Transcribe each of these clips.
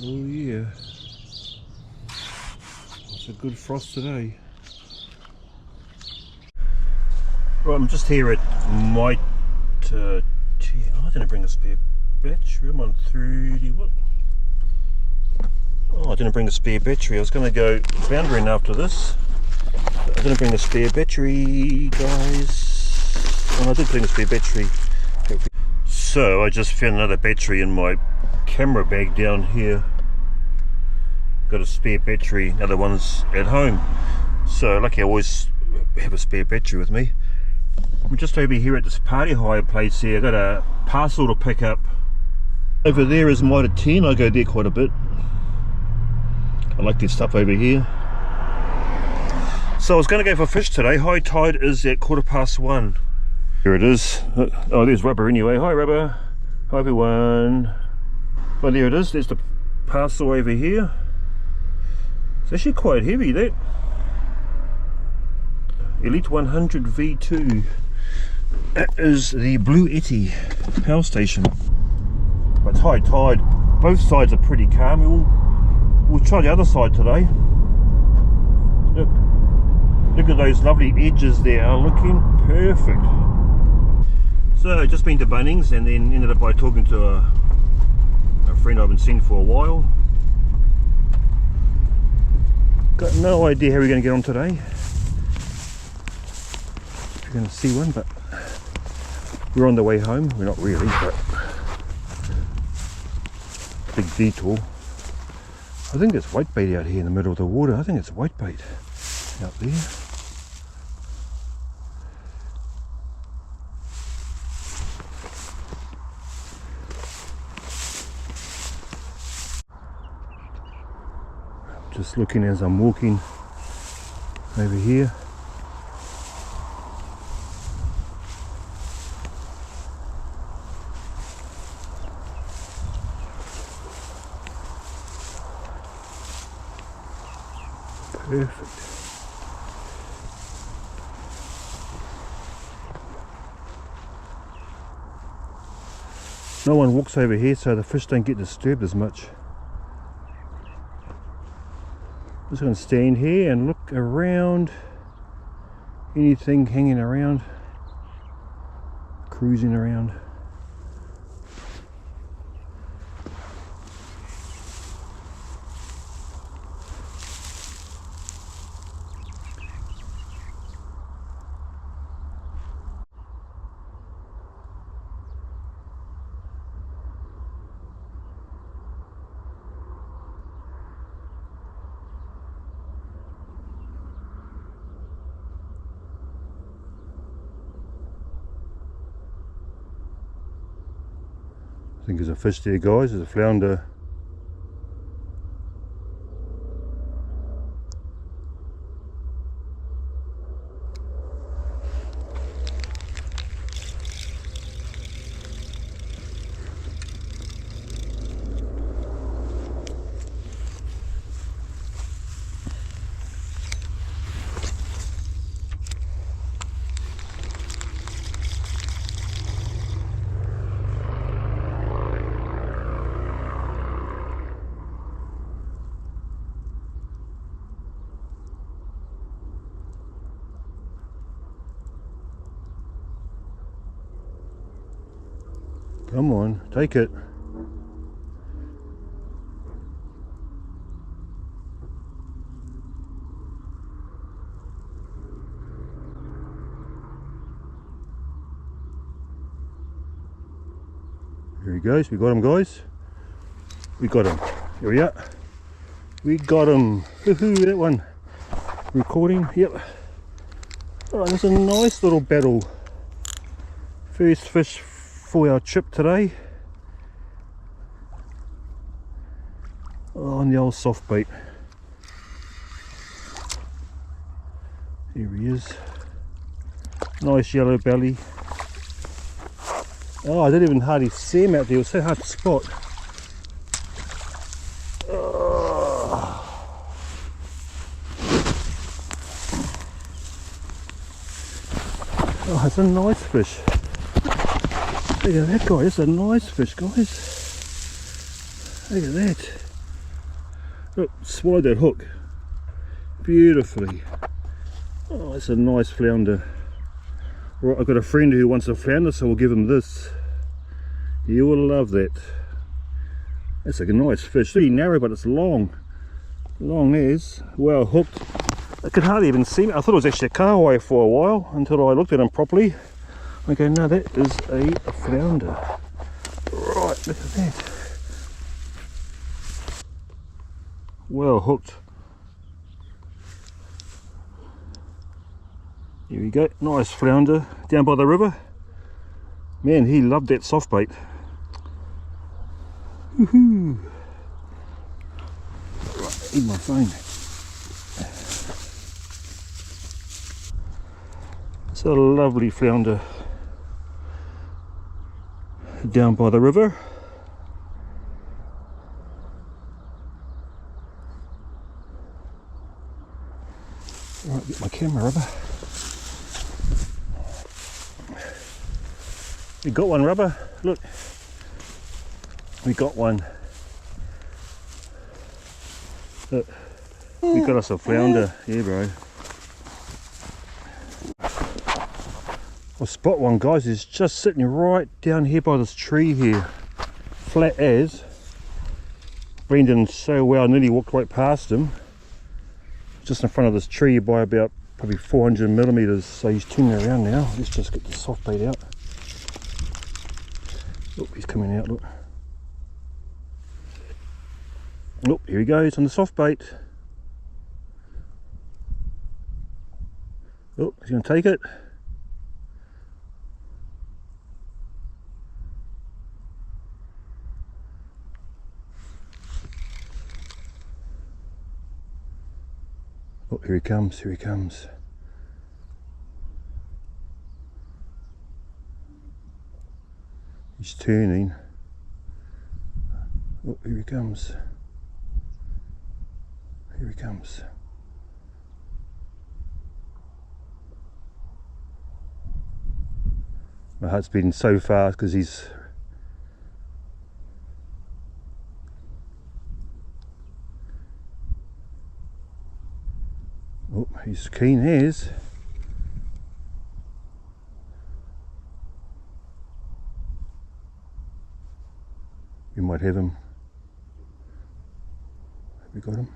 Oh yeah, it's a good frost today. Right, I'm just here at my I didn't bring a spare battery. I'm on 30 what? Oh, I didn't bring a spare battery. I was going to go floundering after this. I didn't bring a spare battery, guys. Oh, I did bring a spare battery. So I just found another battery in my camera bag down here. Got a spare battery, another one's at home. So lucky I always have a spare battery with me. I'm just over here at this party hire place here. I got a parcel to pick up. Over there is Mitre 10, I go there quite a bit. I like this stuff over here. So I was going to go for fish today. High tide is at 1:15. Here it is. Oh, there's Rubber anyway. Hi Rubber. Hi everyone. Well, there it is. There's the parcel over here. It's actually quite heavy, that. Elite 100 V2. That is the Bluetti power station. But it's high tide. Both sides are pretty calm. We'll try the other side today. Look at those lovely edges there, looking perfect. So just been to Bunnings and then ended up by talking to a friend I've been seeing for a while. Got no idea how we're going to get on today. You're going to see one, but we're on the way home. We're not really, but big detour. I think it's whitebait out here in the middle of the water. I think it's whitebait out there. Just looking as I'm walking over here. Perfect. No one walks over here, so the fish don't get disturbed as much. Just going to stand here and look around. Anything hanging around, cruising around. I think there's a fish there, guys. There's a flounder. Come on, take it. Here he goes. We got him, guys. We got him. Here we are. We got him. Woohoo, that one. Recording. Yep. Oh, there's a nice little battle. First fish for our trip today. On the old soft bait. Here he is. Nice yellow belly. Oh, I didn't even hardly see him out there. It was so hard to spot. Oh, it's a nice fish. Look at that, guy. It's a nice fish, guys. Look at that. Look, swallowed that hook beautifully. Oh, that's a nice flounder. Right, I've got a friend who wants a flounder, so we'll give him this. You will love that. That's a nice fish. Pretty narrow, but it's long. Long as well hooked. I could hardly even see me. I thought it was actually a kahawai for a while until I looked at him properly. I go, no, that is a flounder. Right, look at that. Well hooked. Here we go, nice flounder down by the river. Man, he loved that soft bait. Woohoo! Right, eat my phone. It's a lovely flounder down by the river. Right, get my camera rubber. We got one, rubber. Look, we got one. Look, we got us a flounder. Yeah, bro. I'll spot one, guys. He's just sitting right down here by this tree here, flat as. Blended in so well, I nearly walked right past him. Just in front of this tree by about probably 400 millimeters. So he's turning around now. Let's just get the soft bait out. Oh, he's coming out, look. Oh, here he goes on the soft bait. Oh, he's going to take it. Oh, here he comes, here he comes. He's turning. Oh, here he comes. Here he comes. My heart's beating so fast because he's... Oh, he's keen as. We might have him. Have we got him?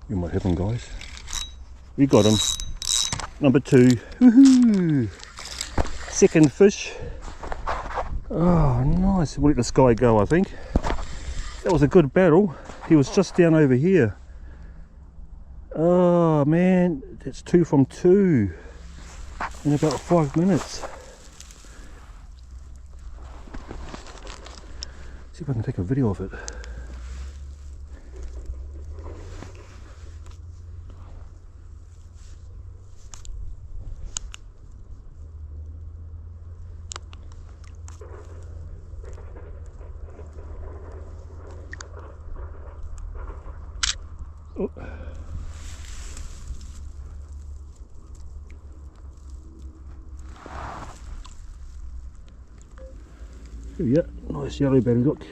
We might have him, guys. We got him. Number 2. Woohoo! Second fish. Oh, nice. We'll let this guy go, I think. That was a good battle. He was just down over here. Oh man, that's 2 from 2 in about 5 minutes. See if I can take a video of it. Oh. Yeah, nice yellow belly, look.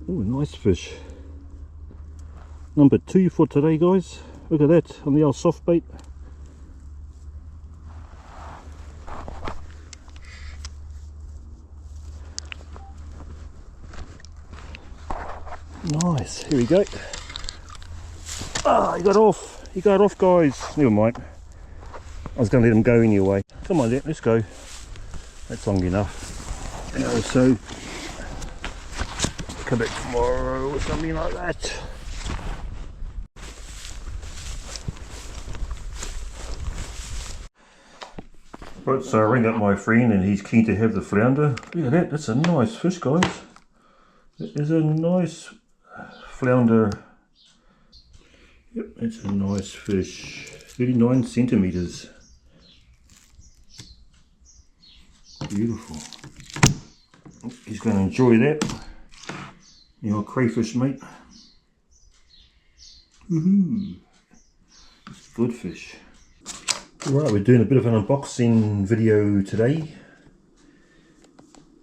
Oh, nice fish. Number 2 for today, guys. Look at that on the old soft bait. Nice, here we go. Ah, he got off. He got off, guys. Never mind. I was going to let him go anyway. Come on then, let's go. That's long enough. So, come back tomorrow or something like that. Right, so I rang up my friend and he's keen to have the flounder. Look at that, that's a nice fish, guys. That is a nice flounder. Yep, that's a nice fish. 39 centimeters. Beautiful. He's going to enjoy that. Your crayfish, mate. Woohoo! It's good fish. Right, we're doing a bit of an unboxing video today.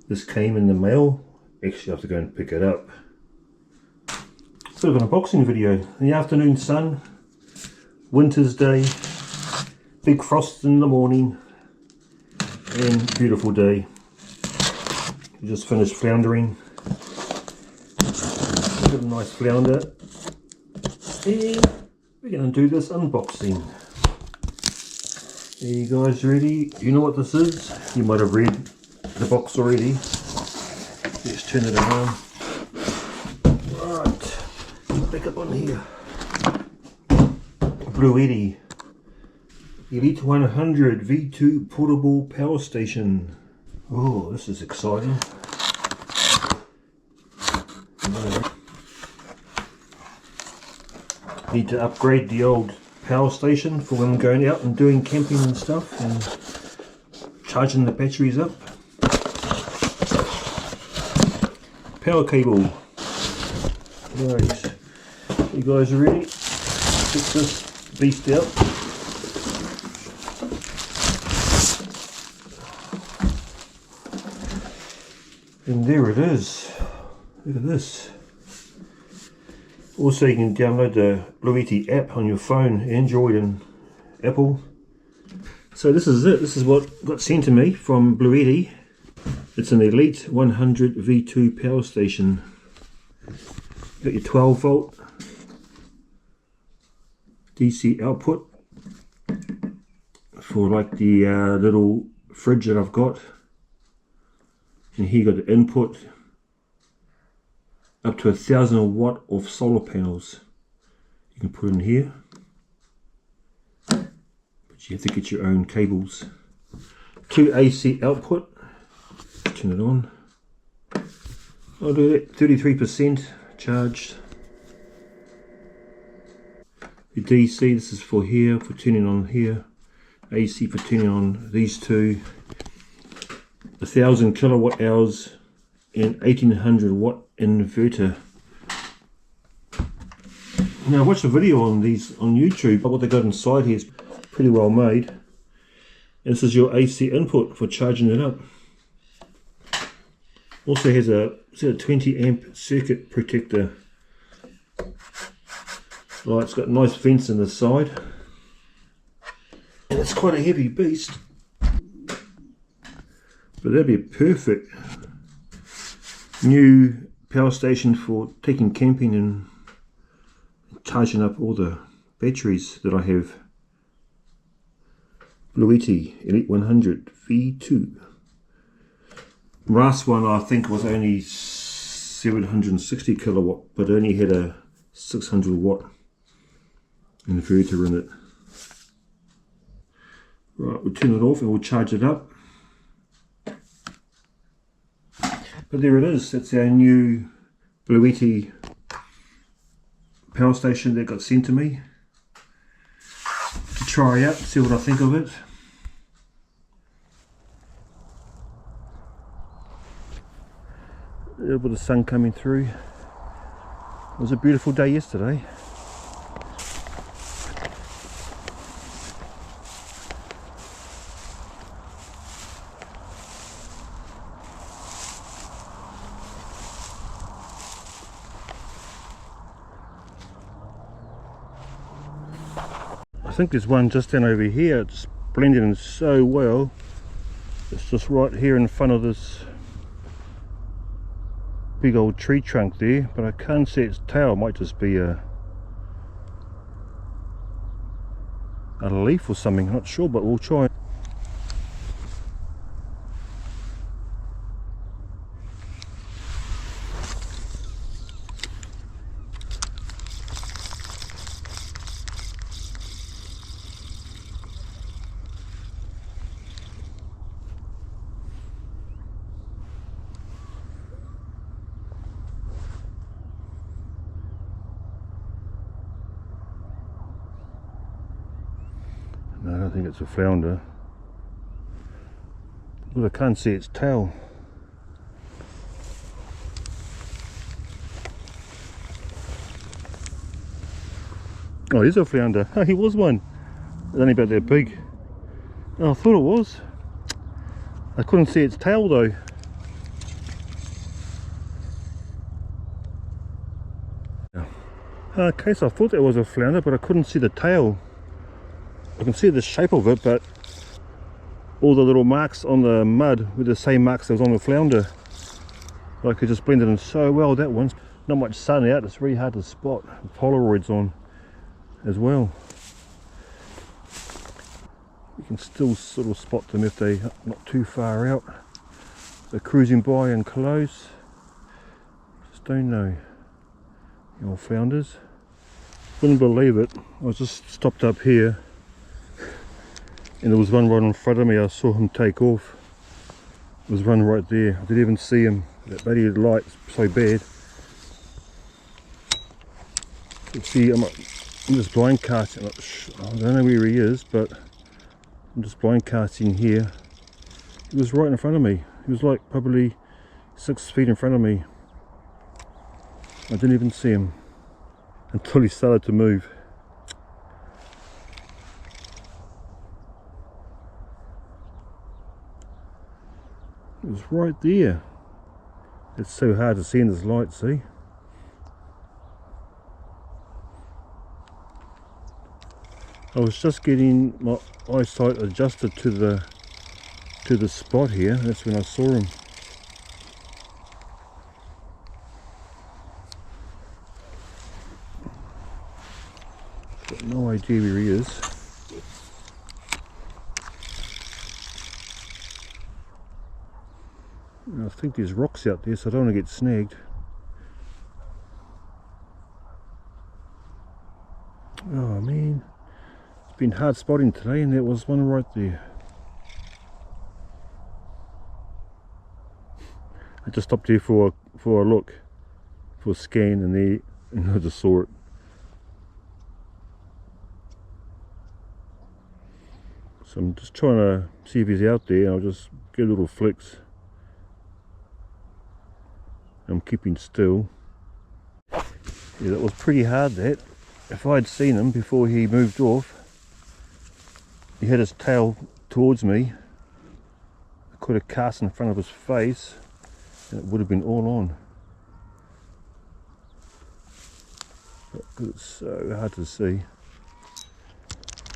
This came in the mail. actually have to go and pick it up. Bit of an unboxing video. In the afternoon sun, winter's day, big frost in the morning, and beautiful day. We just finished floundering. Got a nice flounder, and we're going to do this unboxing. Are you guys ready? You know what this is? You might have read the box already. Let's turn it around. Right, back up on here. Bluetti Elite 100 V2 portable power station. Oh, this is exciting. Need to upgrade the old power station for when I'm going out and doing camping and stuff and charging the batteries up. Power cable. Right, you guys are ready? Check this beast out. And there it is. Look at this. Also, you can download the Bluetti app on your phone, Android and Apple. So this is it. This is what got sent to me from Bluetti. It's an Elite 100 V2 power station. You got your 12 volt DC output for like the little fridge that I've got. And here you got the input. Up to 1,000 watt of solar panels you can put in here, but you have to get your own cables. 2 AC output, turn it on. I'll do it, 33% charged. The DC, this is for here, for turning on here. AC for turning on these two. 1,000 kilowatt hours and 1800 watt inverter. Now I watched a video on these on YouTube, but what they got inside here is pretty well made. And this is your AC input for charging it up. Also has a 20 amp circuit protector. Right, it's got nice vents in the side. And it's quite a heavy beast. But that'd be a perfect new power station for taking camping and charging up all the batteries that I have. Bluetti Elite 100 V2. Last one I think was only 760 kilowatt, but only had a 600 watt inverter in it. Right, we'll turn it off and we'll charge it up. But there it is, that's our new Bluetti power station that got sent to me to try out, see what I think of it. A little bit of sun coming through. It was a beautiful day yesterday. I think there's one just down over here. It's blended in so well. It's just right here in front of this big old tree trunk there, but I can't see its tail. It might just be a leaf or something, not sure, but we'll try. No, I don't think it's a flounder. Well, I can't see its tail. Oh, it is a flounder. Oh, he was one. It's only about that big. Oh, I thought it was. I couldn't see its tail though. Okay, so I thought that was a flounder, but I couldn't see the tail. I can see the shape of it, but all the little marks on the mud were the same marks that was on the flounder. I could just blend it in so well. That one's not much sun out, it's really hard to spot. Polaroids on as well. You can still sort of spot them if they're not too far out. They're cruising by and close. Just don't know. The old flounders. Wouldn't believe it. I was just stopped up here and there was one right in front of me. I saw him take off. There was one right there. I didn't even see him. That bloody light's so bad. You see, I'm just blind casting. I don't know where he is, but I'm just blind casting here. He was right in front of me. He was like probably 6 feet in front of me. I didn't even see him until he started to move. It was right there. It's so hard to see in this light, see? I was just getting my eyesight adjusted to the spot here. That's when I saw him. Got no idea where he is. I think there's rocks out there, so I don't want to get snagged. Oh man, it's been hard spotting today, and there was one right there. I just stopped here for a look, for a scan, and I just saw it. So I'm just trying to see if he's out there, and I'll just get little flicks. I'm keeping still. Yeah, that was pretty hard, that. If I had seen him before he moved off, he had his tail towards me, I could have cast in front of his face and it would have been all on. But it's so hard to see.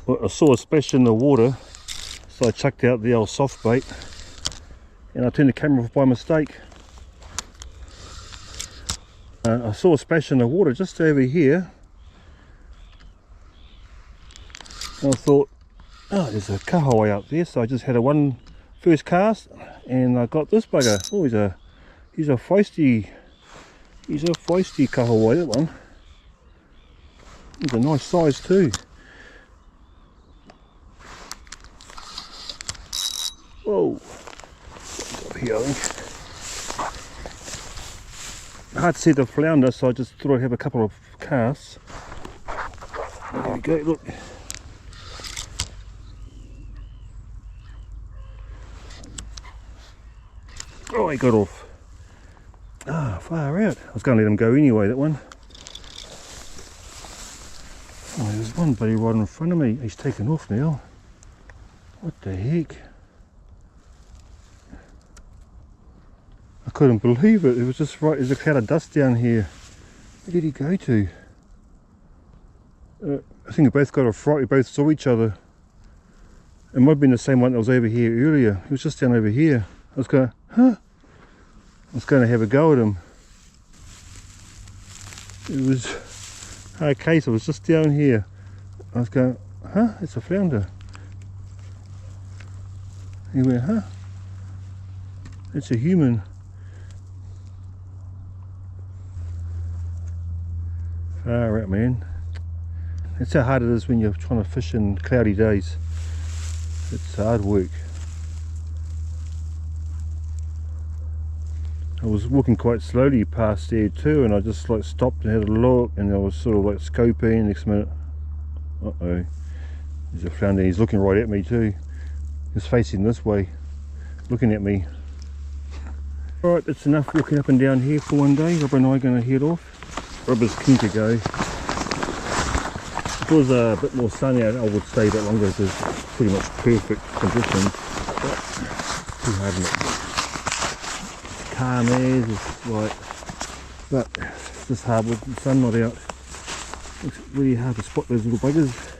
Well, I saw a splash in the water, so I chucked out the old soft bait and I turned the camera off by mistake. I saw a splash in the water just over here. And I thought, oh, there's a kahawai out there, so I just had a first cast, and I got this bugger. Oh, he's a feisty kahawai, that one. He's a nice size too. Whoa, what's up here, I think. Hard to see the flounder, so I just thought I'd have a couple of casts. There we go, look. Oh, he got off. Ah, far out. I was going to let him go anyway, that one. Oh, there's one bloody right in front of me. He's taken off now. What the heck? I couldn't believe it. It was just right. There's a cloud of dust down here. Where did he go to? I think we both got a fright. We both saw each other. It might have been the same one that was over here earlier. He was just down over here. I was going, huh? I was going to have a go at him. It was okay. So I was just down here. I was going, huh? It's a flounder. He went, huh? It's a human. Far out, man. That's how hard it is when you're trying to fish in cloudy days. It's hard work. I was walking quite slowly past there too, and I just like stopped and had a look, and I was sort of like scoping. Next minute, uh-oh, there's a flounder. He's looking right at me too. He's facing this way, looking at me. Alright, that's enough walking up and down here for one day. Rob and I are going to head off. Rob is keen to go. If it was a bit more sunny, I would stay a bit longer because it's pretty much perfect conditions. But too hard, isn't it? It's calm as, it's like, but it's just hard with the sun not out. It's really hard to spot those little buggers.